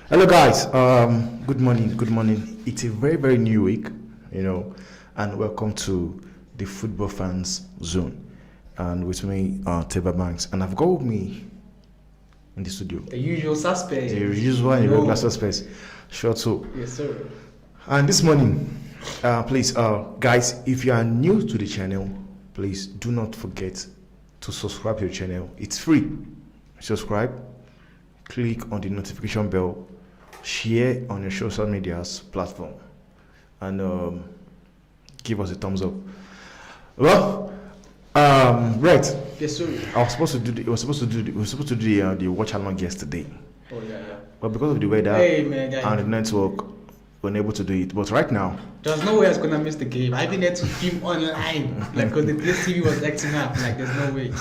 Hello, guys. Good morning. Good morning. It's a very, very new week, and welcome to the Football Fans Zone. And with me, Teba Banks, and I've got with me in the studio the usual suspect. the usual and regular suspects, Short so. Yes, sir. And this morning, please, guys, if you are new to the channel, please do not forget to subscribe to the channel. It's free. Subscribe, click on the notification bell, share on your social medias platform, and give us a thumbs up. Well, right. Yes, sir. I was supposed to do. We were supposed to do the watch along yesterday, Oh yeah. but because of the weather Hey man, yeah. and the network, we weren't able to do it. But right now, There's no way I was gonna miss the game. I even had to stream online, like, because this TV was acting up. Like, there's no way.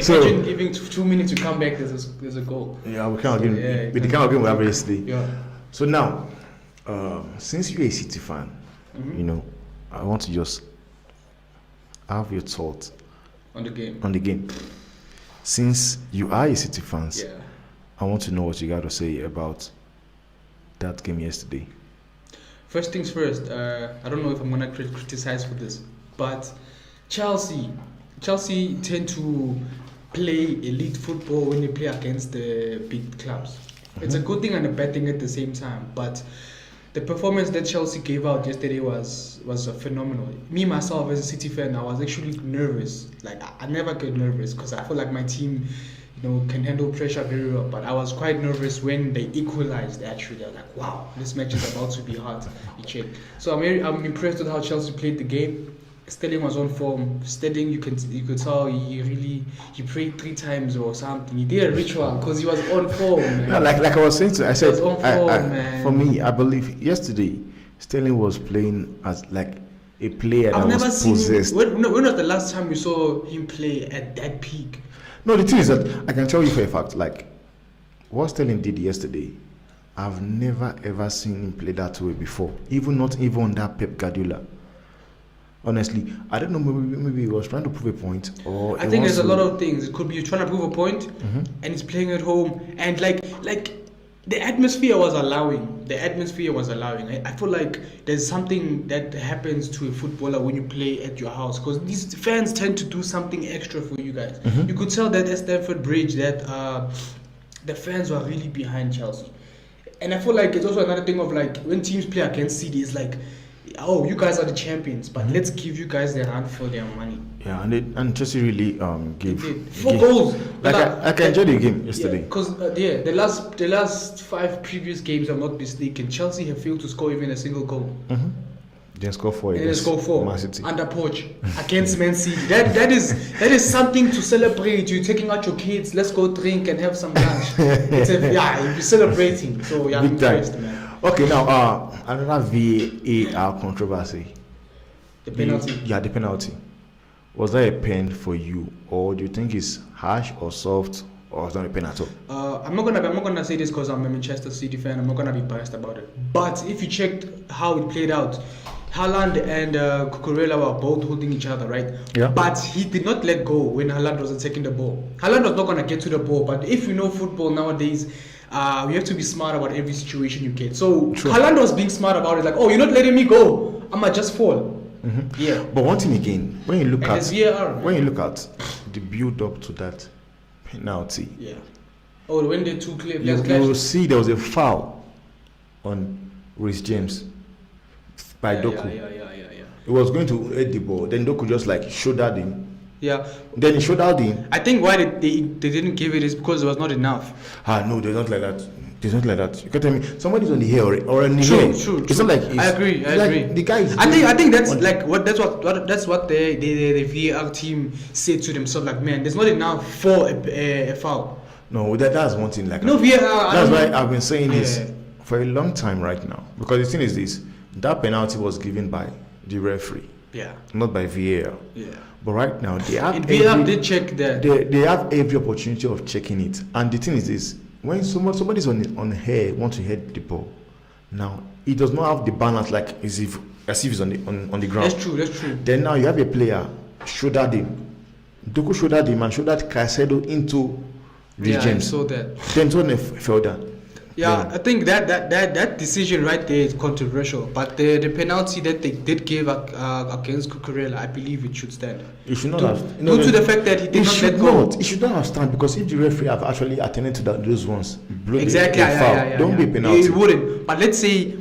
So- Imagine giving 2 minutes to come back. There's a goal. yeah, we can't give Yeah, with the kind of game we have yesterday. Yeah. So now, since you're a City fan, Mhm. I want to just have your thoughts On the game. on the game. Since you are a City fans, Yeah. I want to know what you got to say about that game yesterday. First things first. I don't know if I'm gonna criticize for this, but Chelsea tend to play elite football when they play against the big clubs. It's a good thing and a bad thing at the same time. But the performance that Chelsea gave out yesterday was phenomenal. Me myself as a City fan, I was actually nervous. Like, I never get nervous because I feel like my team, can handle pressure very well. But I was quite nervous when they equalized. Actually, I was like, wow, this match is about to be hot. You check. So I'm impressed with how Chelsea played the game. Sterling was on form. Sterling, you could tell he prayed 3 times or something. He did a ritual because he was on form. Man. No, like I was saying, I said, was on form, man. for me, I believe yesterday Sterling was playing as like a player I've that never was seen possessed. him. When was the last time you saw him play at that peak? No, the thing is that I can tell you for a fact, like what Sterling did yesterday, I've never ever seen him play that way before. Not even under Pep Guardiola. Honestly, I don't know. Maybe he was trying to prove a point, or I think there's a lot of things. It could be you're trying to prove a point, and he's playing at home, and like the atmosphere was allowing. I feel like there's something that happens to a footballer when you play at your house, because these fans tend to do something extra for you guys. You could tell that at Stamford Bridge that the fans were really behind Chelsea, and I feel like it's also another thing of like when teams play against City, it's like, oh, you guys are the champions, but let's give you guys the run for their money. Yeah, and Chelsea really gave 4 goals. Like I enjoyed the game yesterday. Because the last 5 previous games, I'm not mistaken, Chelsea have failed to score even a single goal. Then score 4 And they against score 4 Man City. under Poch against Man City. That is something to celebrate. You're taking out your kids. Let's go drink and have some lunch. You'll be celebrating. So yeah, I'm Big time. impressed, man. Okay, now another VAR controversy. The penalty. The penalty. Was that a pen for you, or do you think it's harsh or soft, or it's not a pen at all? I'm not gonna say this because I'm a Manchester City fan. I'm not gonna be biased about it. But if you checked how it played out, Haaland and Cucurella were both holding each other, right? Yeah. But he did not let go when Haaland was taking the ball. Haaland was not gonna get to the ball. But if you know football nowadays, you have to be smart about every situation you get. So True. Haaland was being smart about it, like, oh, you're not letting me go. I'ma just fall. Yeah. But one thing again, when you look And at it's VAR. the build up to that penalty, Yeah. Oh, when the two clear you players will clashed. see there was a foul on Reece James by Yeah, Doku. yeah. He was going to hit the ball, then Doku just like shouldered him. Yeah. Then he shouldered him. I think why they didn't give it is because it was not enough. No, they're not like that. There's not like that. You can tell me somebody's on the hair or on the hair. True. It's not like I agree. The guy is I think that's on- like that's what the VAR team said to themselves. Like, man, there's not enough for a foul. No, that's one thing. Like No VAR. that's why I've been saying this Yeah. for a long time right now. Because the thing is this: that penalty was given by the referee, Yeah. not by VAR. Yeah. But right now they have VAR did check that. they have every opportunity of checking it. And the thing is this: when somebody's on hair want to hit the ball, now he does not have the balance like as if he's on the ground. That's true. Then now you have a player shouldered him. Doku shouldered him and shouldered Caicedo into Reece James. I saw that. Then Tony fell down. Yeah, I think that decision right there is controversial. But the penalty that they did give against Cucurella, I believe it should stand. It should not have. Due to the fact that he did not let go. It should not have stand, because if the referee have actually attended to those ones, Exactly, don't be a penalty. It wouldn't. But let's say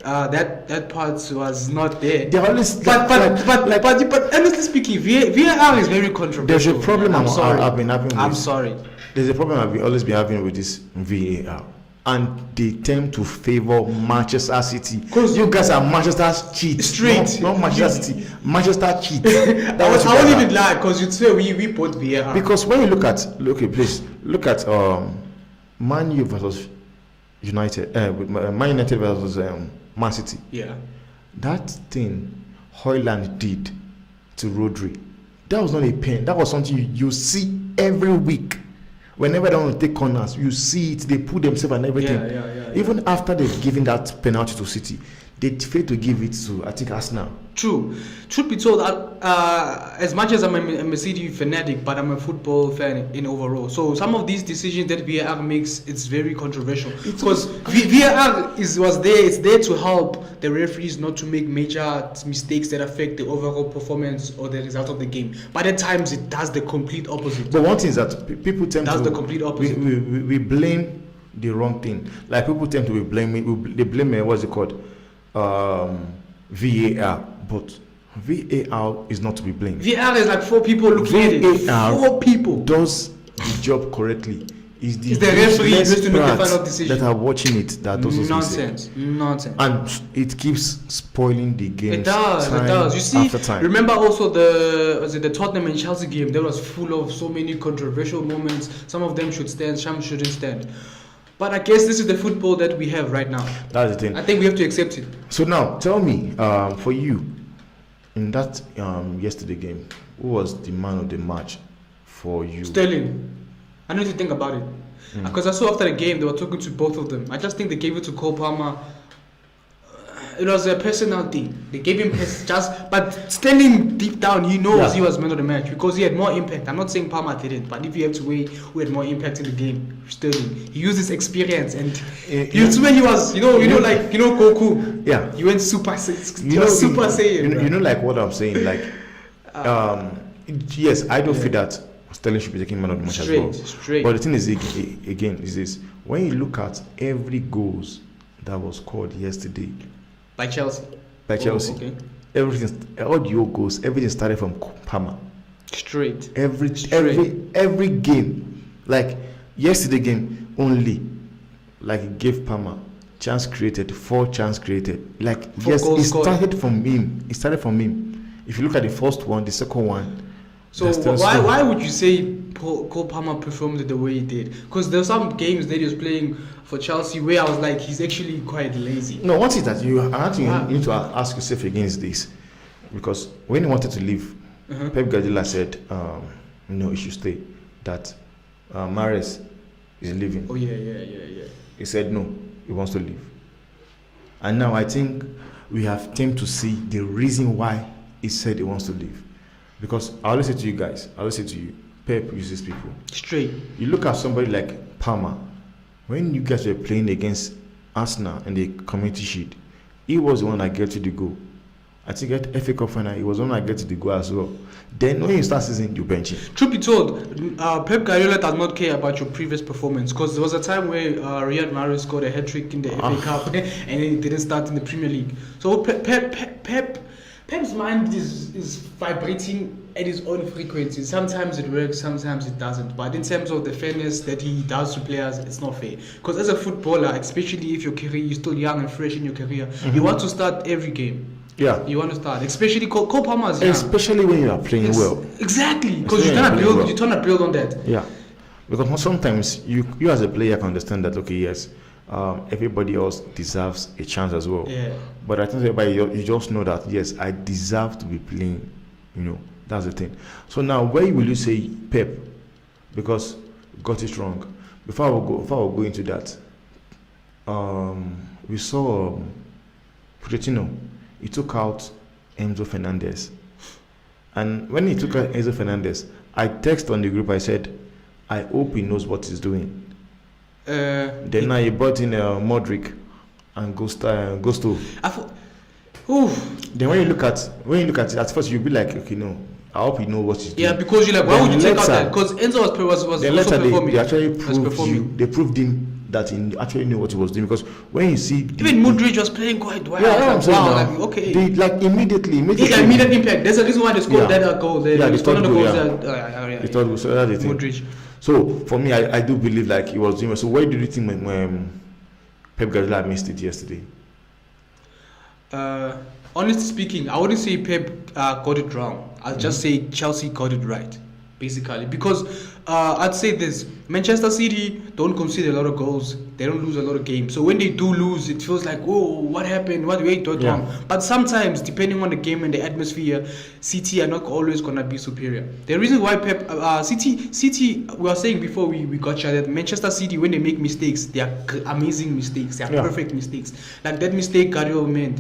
that part was not there. They always, but honestly speaking, VAR is very controversial. There's a problem I've been having. I'm sorry. There's a problem I've always been having with this VAR, and they tend to favor Manchester City. Because you guys are Manchester cheat. Straight. Not Manchester City. Manchester cheat. I won't even lie, because you'd say we put VAR. Because when you look at Man U versus United, Man United versus Man City. Yeah. That thing Højlund did to Rodri, that was not a pen. That was something you see every week. Whenever they want to take corners, you see it. They put themselves and everything. Even after they've given that penalty to City, they failed to give it to, I think, Arsenal. True. Truth be told, as much as I'm a City fanatic, but I'm a football fan in overall. So some of these decisions that VAR makes, it's very controversial. Because VAR was there. It's there to help the referees not to make major mistakes that affect the overall performance or the result of the game. But at times it does the complete opposite. But one thing is that people tend does to... the complete opposite. We blame the wrong thing. Like people tend to be blaming... They blame, what's it called? VAR. But VAR is not to be blamed. VAR is like 4 people looking at it. 4 people does the job correctly. It's the referee who has to make the final decision that are watching it that does nonsense. And it keeps spoiling the game. It does. You see, remember also the Tottenham and Chelsea game that was full of so many controversial moments. Some of them should stand, some shouldn't stand. But I guess this is the football that we have right now. That's the thing. I think we have to accept it. So now, tell me, for you, in that yesterday game, who was the man of the match for you? Sterling. I need to think about it. Because I saw after the game, they were talking to both of them. I just think they gave it to Cole Palmer. It was a personal thing. They gave him but Sterling deep down, he knows he was man of the match because he had more impact. I'm not saying Palmer didn't, but if you have to weigh who had more impact in the game, Sterling. He used his experience and when he was, Goku. Yeah. He went Super Saiyan. You know, like what I'm saying, like, yes, I don't feel that Sterling should be taking man of the match as well. But the thing is, again, is this: when you look at every goals that was scored yesterday by Chelsea. Okay. Everything, all your goals, everything started from Palmer. Straight. Every game, like yesterday game only, like it gave Palmer chance created, 4 chance created. Like it started from him. If you look at the first one, the second one. So why would you say Cole Palmer performed the way he did? Because there were some games that he was playing for Chelsea where I was like, he's actually quite lazy. No, one thing that you need to ask yourself against this, because when he wanted to leave, Pep Guardiola said, no, he should stay. That Mahrez is leaving. Oh yeah. He said no, he wants to leave. And now I think we have time to see the reason why he said he wants to leave. Because I always say to you guys, Pep uses people. Straight. You look at somebody like Palmer. When you guys were playing against Arsenal in the Community Shield, he was the one that get to the goal. I think at FA Cup final, he was the one that get to the goal as well. Then when you start season, you bench him. Truth be told, Pep Guardiola does not care about your previous performance, because there was a time where Riyad Mahrez scored a hat-trick in the FA Cup and he didn't start in the Premier League. So Pep's mind is vibrating at his own frequency. Sometimes it works, sometimes it doesn't. But in terms of the fairness that he does to players, it's not fair. Because as a footballer, especially if you're still young and fresh in your career, you want to start every game. Yeah. You want to start, especially Cole Palmer is young. Especially when you are playing well. Exactly, because you cannot build on that. Yeah. Because sometimes you as a player can understand that, okay, yes, everybody else deserves a chance as well. Yeah. But I think everybody, you just know that, yes, I deserve to be playing. That's the thing. So now, where will you say Pep? Because got it wrong. Before I will go into that, we saw Pochettino. He took out Enzo Fernandez, and when he took out Enzo Fernandez, I texted on the group. I said, I hope he knows what he's doing. Then now you brought in Modric and Gusto. Then when you look at it, at first you'll be like, okay, no, I hope you know what he's doing. Yeah, because you're like, why would you take out that? Because Enzo was then also later performing. they actually proved him that he actually knew what he was doing, because when you see even Madrid was playing quite well. Okay. They like immediately. Yeah, immediate impact. There's a reason why they scored that goal. The third goal. The third goal. So that's the thing. Madrid. So for me, I do believe like he was doing well. So where do you think when Pep Guardiola missed it yesterday? Honestly speaking, I wouldn't say Pep got it wrong. I'll just say Chelsea got it right, basically. Because I'd say this: Manchester City don't concede a lot of goals. They don't lose a lot of games. So when they do lose, it feels like, whoa, what happened? What went wrong? But sometimes, depending on the game and the atmosphere, City are not always gonna be superior. The reason why City, we were saying before we got shot that Manchester City, when they make mistakes, they are amazing mistakes. They are perfect mistakes. Like that mistake Guardiola made.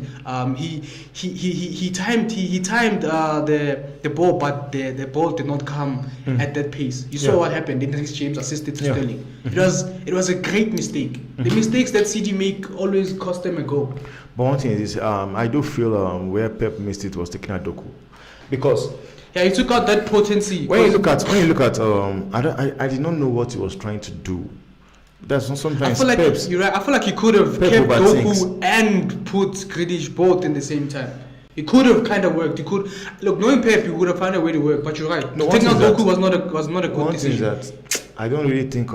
He timed the ball, but the ball did not come at that pace. You saw what happened. Dennis James assisted to Sterling. It was a great mistake. The mistakes that City make always cost them a goal. But one thing is, I do feel where Pep missed it was taking out Doku, because he took out that potency. When you look at, I did not know what he was trying to do. That's not sometimes. I feel like you're right. I feel like he could have kept Doku and put Grealish both in the same time. It could have kind of worked. Knowing Pep, he would have found a way to work. But you're right. Taking out Doku was not a good decision. One thing is that I don't really think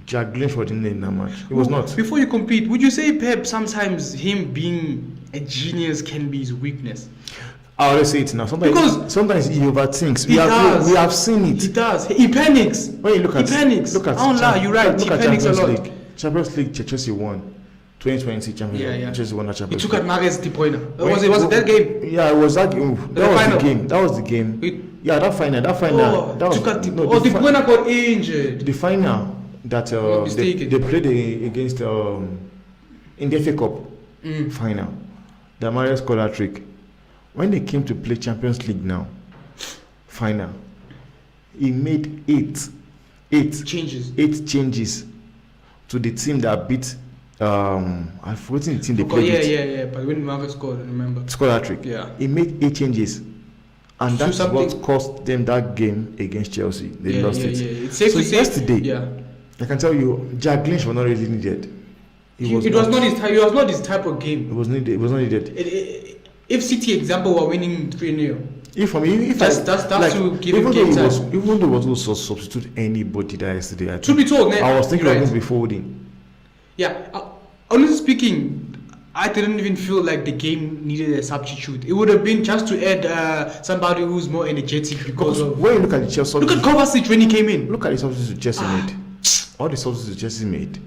Jack Grealish was in that much. It was not. Before you compete, would you say Pep sometimes him being a genius can be his weakness? I always say it now. Sometimes he overthinks. We have seen it. He does. He panics. When you look at, I don't lie. You're right. He panics a lot. Champions League, Chelsea won. 2020 Champions League. Chelsea won that Champions League. He took out Mahrez de Bruyne. Was it that game? Yeah, it was that game. That was the game. That final. De Bruyne got injured. The final that they played against in the FA Cup final. The Mahrez scored a trick. When they came to play Champions League now, final, he made eight changes to the team that beat. I've forgotten the team they played. Yeah. But when Mahrez scored, I remember. Scored a trick. Yeah. He made 8 changes, and that's what cost them that game against Chelsea. They lost it. It's safe to say. Yesterday, I can tell you, Jack Grealish was not really needed. It was not his type of game. It was not needed. If City example were winning 3-0, that's to give him game time. Even though it was to substitute anybody that yesterday, I was thinking of going to be forwarding. Yeah, honestly speaking, I didn't even feel like the game needed a substitute. It would have been just to add somebody who's more energetic because of. When you look at the Chelsea, look at Kovacic when he came in. Look at the substitutes Chelsea made. All the substitutes Chelsea made,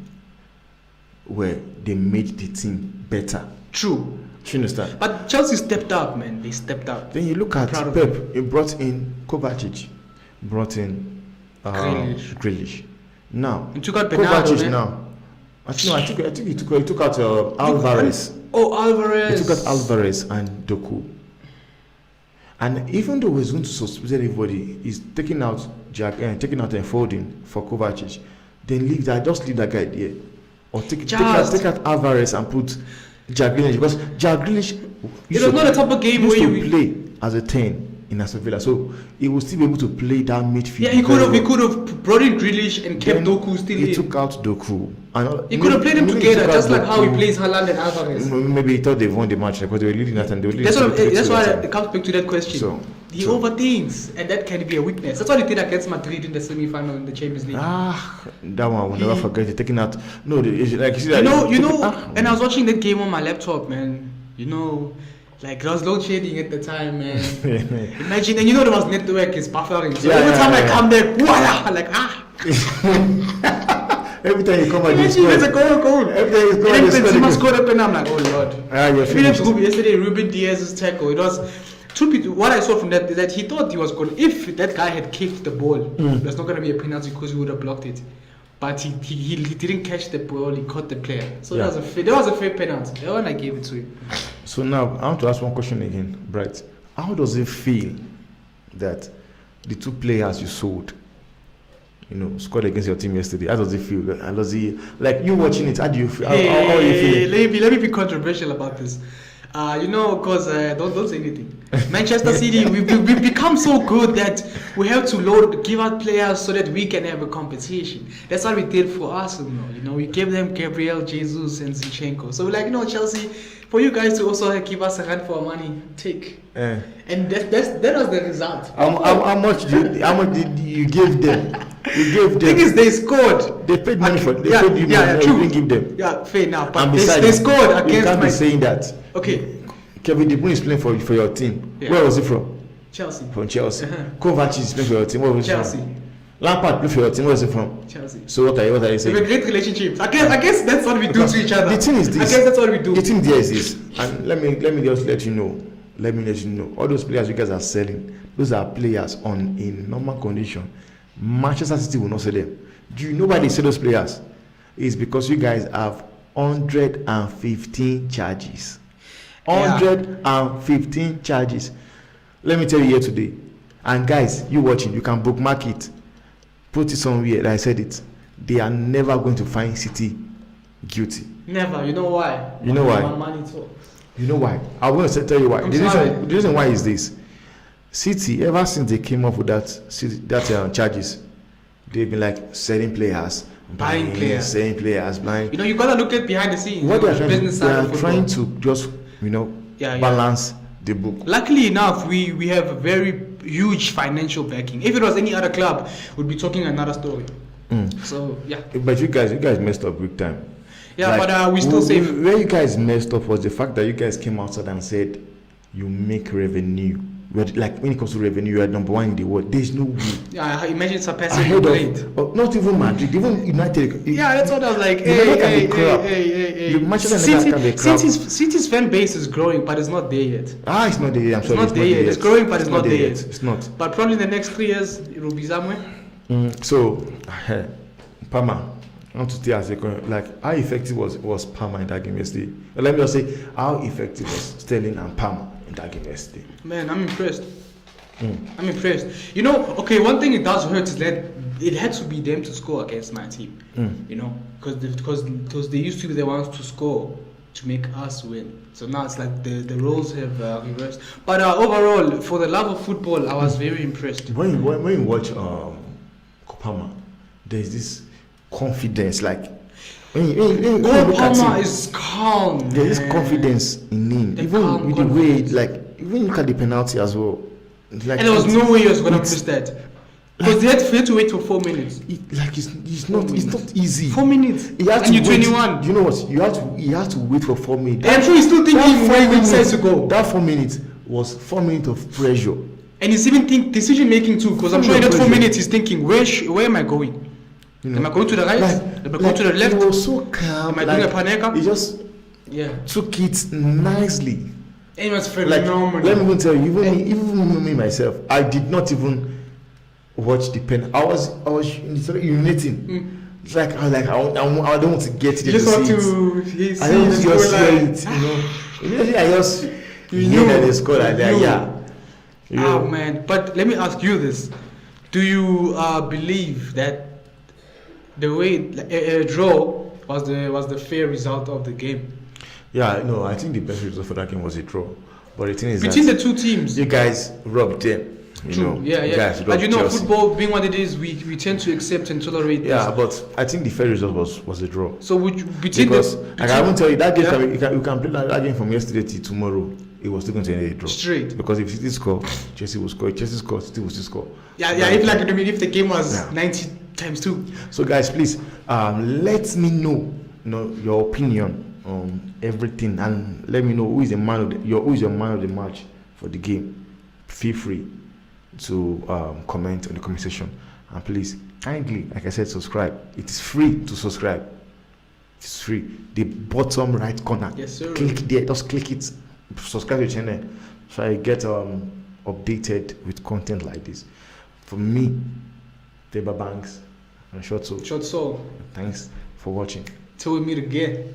where they made the team better. True. You understand? But Chelsea stepped up, man. They stepped up. Then you look at Pep. He brought in Kovacic, brought in Grealish. Now he took out Bernardo. Kovacic now. I think he took out Alvarez. Alvarez. He took out Alvarez and Doku. And even though he's going to substitute everybody, he's taking out and folding for Kovacic. Then just leave that guy there, or take out Alvarez and put Jack Grealish, because Jack Grealish it was not a type of game where you play as a 10 in Aston Villa, so he will still be able to play that midfield. Yeah, he could have brought in Grealish and kept Doku still in. He took out Doku. He could have played them together, just like how he plays Haaland and Alvarez. Maybe he thought they won the match because they were leading that and they were leading. That's why it comes back to that question. He overthinks, and that can be a weakness. That's what he did against Madrid in the semi-final in the Champions League. That one will never forget. Taking out. No, like and I was watching that game on my laptop, man. Like there was load shedding at the time, man. Imagine, and there was network is buffering. So every time I come there, voila, like Every time you come out, it's a goal. Every time you come out, Benzema scored up, and I'm like, oh lord. Yesterday, Ruben Diaz's tackle. It was. What I saw from that is that he thought he was going. If that guy had kicked the ball, there's not going to be a penalty because he would have blocked it. But he didn't catch the ball. He caught the player. So that was a fair penalty. That one I gave it to him. So now I want to ask one question again, Bright. How does it feel that the two players you sold, scored against your team yesterday. How does it feel? How does it, like you watching it? How do you feel? How are you feeling? Let me be controversial about this. Because don't say anything. Manchester City, we've become so good that we have to give out players so that we can have a competition. That's what we did for Arsenal. We gave them Gabriel, Jesus, and Zinchenko. So we're like, Chelsea, for you guys to also give us a handful of money, take. And that was the result. How much did you give them? You gave them. Thing is, they scored. They paid money for. They paid you money. True. You didn't give them. Yeah, fair enough. But And they scored against. You can't be saying that. Okay. Kevin De Bruyne is playing for your team. Yeah. Where was he from? Chelsea. From Chelsea. Kovacic is playing for your team. Where was he Chelsea. from? Lampard played for your team. Where was he from? Chelsea. So what are you We saying? have a great relationship. I guess that's what we do to each other. The thing is this. I guess that's what we do. The thing there is this, and let me just let you know. Let me let you know. All those players you guys are selling, those are players in normal condition. Manchester City will not sell them. Do you know why they sell those players? It's because you guys have 115 charges. 115 charges. Let me tell you here today. And guys, you watching, you can bookmark it. Put it somewhere. Like I said it. They are never going to find City guilty. Never. You know why? You know why? Money talks. You know why? I'm going to tell you why. The reason why is this. City, ever since they came up with that charges, they've been like selling players, buying players, selling players, buying. You gotta look at behind the scenes. What they are trying to just balance the book. Luckily enough, we have a very huge financial backing. If it was any other club, we'd be talking another story. So yeah. But you guys messed up big time. Yeah, but we still safe. Where you guys messed up was the fact that you guys came outside and said you make revenue. Like when it comes to revenue, you are number one in the world. There's no way. Yeah, I imagine surpassing Madrid. Not even Madrid, even United. Yeah, that's what I was like. City's fan base is growing, but it's not there yet. It's not there yet. I'm sorry. It's not there yet. It's growing, but it's not there yet. It's not. But probably in the next 3 years, it will be somewhere. So, Parma. I want to tell you, like, how effective was Parma in that game yesterday? Let me just say, how effective was Sterling and Parma in that game yesterday? Man, I'm impressed. I'm impressed. One thing it does hurt is that it had to be them to score against my team. Because they used to be the ones to score to make us win. So now it's like the roles have reversed. But overall, for the love of football, I was very impressed. When you watch Parma, there's this confidence, like when Palmer is calm. There is confidence in him, even with the way, like even look at the penalty as well. Like, and there was no way he was gonna miss that because they had to wait for 4 minutes. It's not easy. 4 minutes. And you're 21. You know what? You have to wait for 4 minutes. I'm sure he's still thinking where he decides to go. That 4 minutes was 4 minutes of pressure. And he's even decision making too, because I'm sure in that 4 minutes he's thinking, where am I going? Am I going to the right? Am I going to the left? He was so calm. Am I doing a paneka? He just took it nicely. It was phenomenal. Let me even tell you, even me myself, I did not even watch the pen. I was urinating. It's like I don't want to get it. You just want to. I don't want to just hear it. Immediately I just hear that they scored like that. Oh man! But let me ask you this: do you believe that the way a draw was the fair result of the game? Yeah, no, I think the best result for that game was a draw. But the thing is between the two teams, you guys robbed them. True. Yeah. But Chelsea. Football being what it is, we tend to accept and tolerate. Yeah, but I think the fair result was a draw. So I won't tell you that game. You can play that game from yesterday till tomorrow. It was still going to end a draw. Straight. Because if City score, Chelsea will score. If Chelsea score, City will still score. Yeah. If the game was 90 times 2. So guys, please let me know, your opinion on everything, and let me know who is your man of the match for the game. Feel free to comment on the comment section, and please kindly, like I said, subscribe. It is free to subscribe. It's free. The bottom right corner. Yes, sir. Click there. Just click it. Subscribe to the channel so I get updated with content like this. From me, Deba Banks and Short Soul. Thanks for watching. Till we meet again.